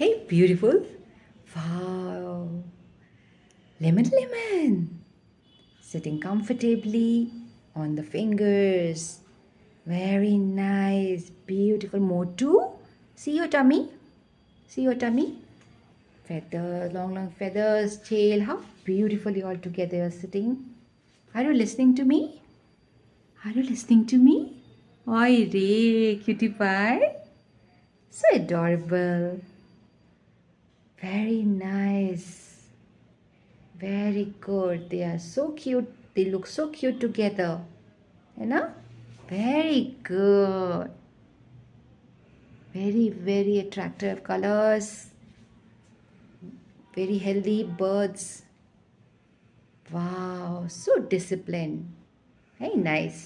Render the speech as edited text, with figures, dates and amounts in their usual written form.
Hey, beautiful. Wow. Lemon. Sitting comfortably on the fingers. Very nice. Beautiful. Motu. See your tummy? See your tummy? Feathers, long feathers, tail. How beautifully all together you're sitting. Are you listening to me? Are you listening to me? Oi, re, cutie pie. So adorable. Very nice. Very good. They are so cute. They look so cute together. You know? Very good. Very attractive colors. Very healthy birds. Wow. So disciplined. Very nice.